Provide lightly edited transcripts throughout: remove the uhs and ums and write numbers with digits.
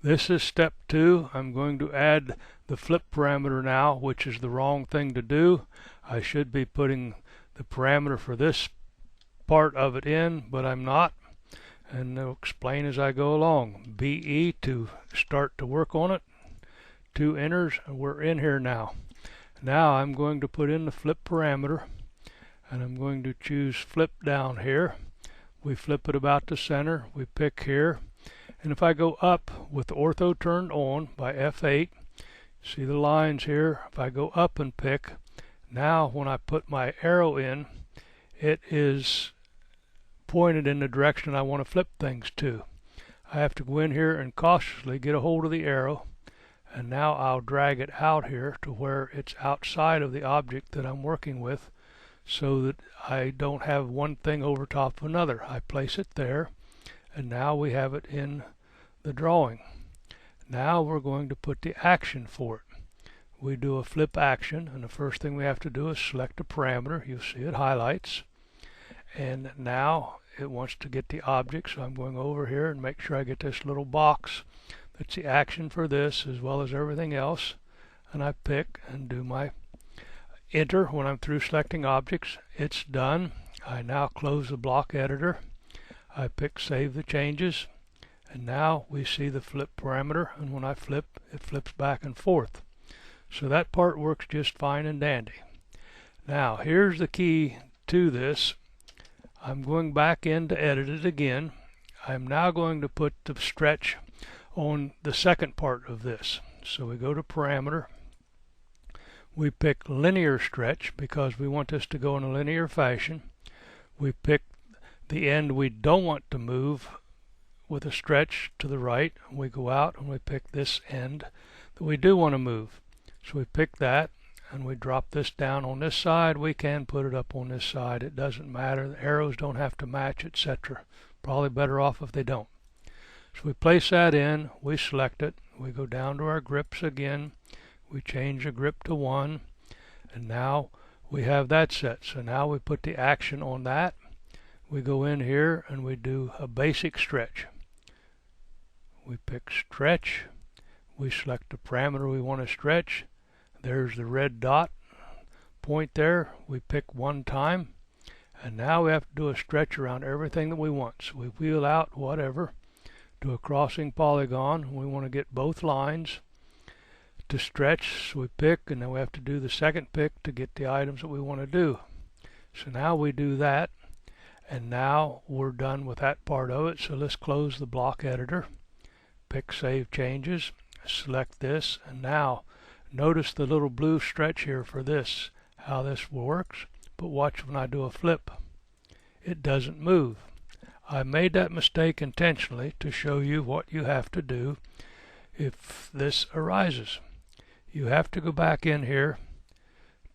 This is step 2. I'm going to add the flip parameter now, which is the wrong thing to do. I should be putting the parameter for this part of it in, but I'm not. And I'll explain as I go along. BE to start to work on it. 2 enters, and we're in here now. Now I'm going to put in the flip parameter, and I'm going to choose flip down here. We flip it about the center. We pick here. And if I go up with the ortho turned on by F8, see the lines here. If I go up and pick, now when I put my arrow in, it is pointed in the direction I want to flip things to. I have to go in here and cautiously get a hold of the arrow, and now I'll drag it out here to where it's outside of the object that I'm working with, so that I don't have one thing over top of another. I place it there, and now we have it in the drawing. Now we're going to put the action for it. We do a flip action, and the first thing we have to do is select a parameter. You'll see it highlights, and now it wants to get the object, so I'm going over here and make sure I get this little box that's the action for this as well as everything else, and I pick and do my enter. When I'm through selecting objects, it's done. I now close the block editor. I pick save the changes, and now we see the flip parameter, and when I flip, it flips back and forth. So that part works just fine and dandy. Now here's the key to this. I'm going back in to edit it again. I'm now going to put the stretch on the second part of this. So we go to parameter. We pick linear stretch because we want this to go in a linear fashion. We pick the end we don't want to move with a stretch to the right. We go out and we pick this end that we do want to move. So we pick that and we drop this down on this side. We can put it up on this side. It doesn't matter. The arrows don't have to match, etc. Probably better off if they don't. So we place that in. We select it. We go down to our grips again. We change the grip to 1. And now we have that set. So now we put the action on that. We go in here and we do a basic stretch. We pick stretch. We select the parameter we want to stretch. There's the red dot point there. We pick 1 time. And now we have to do a stretch around everything that we want. So we wheel out whatever. Do a crossing polygon. We want to get both lines to stretch. So we pick, and then we have to do the second pick to get the items that we want to do. So now we do that. And now we're done with that part of it. So let's close the block editor. Pick save changes. Select this. And now notice the little blue stretch here for this, how this works. But watch when I do a flip. It doesn't move. I made that mistake intentionally to show you what you have to do if this arises. You have to go back in here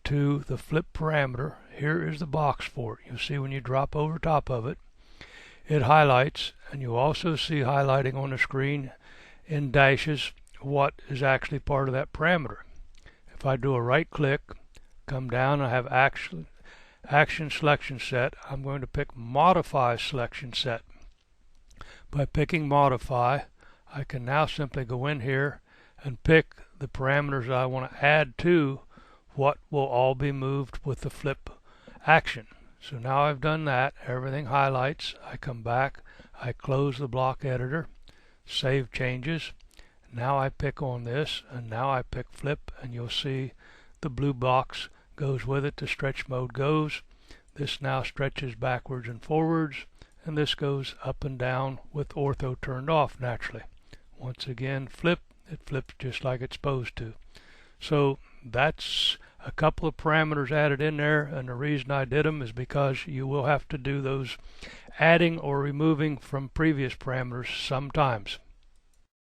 to the flip parameter. Here is the box for it. You'll see when you drop over top of it, it highlights, and you also see highlighting on the screen in dashes what is actually part of that parameter. If I do a right click, come down, I have action selection set. I'm going to pick modify selection set. By picking modify, I can now simply go in here and pick the parameters I want to add to what will all be moved with the flip action. So now I've done that. Everything highlights. I come back. I close the block editor. Save changes. Now I pick on this, and now I pick flip, and you'll see the blue box goes with it. The stretch mode goes. This now stretches backwards and forwards, and this goes up and down with ortho turned off naturally. Once again, flip. It flips just like it's supposed to. So that's a couple of parameters added in there, and the reason I did them is because you will have to do those adding or removing from previous parameters sometimes.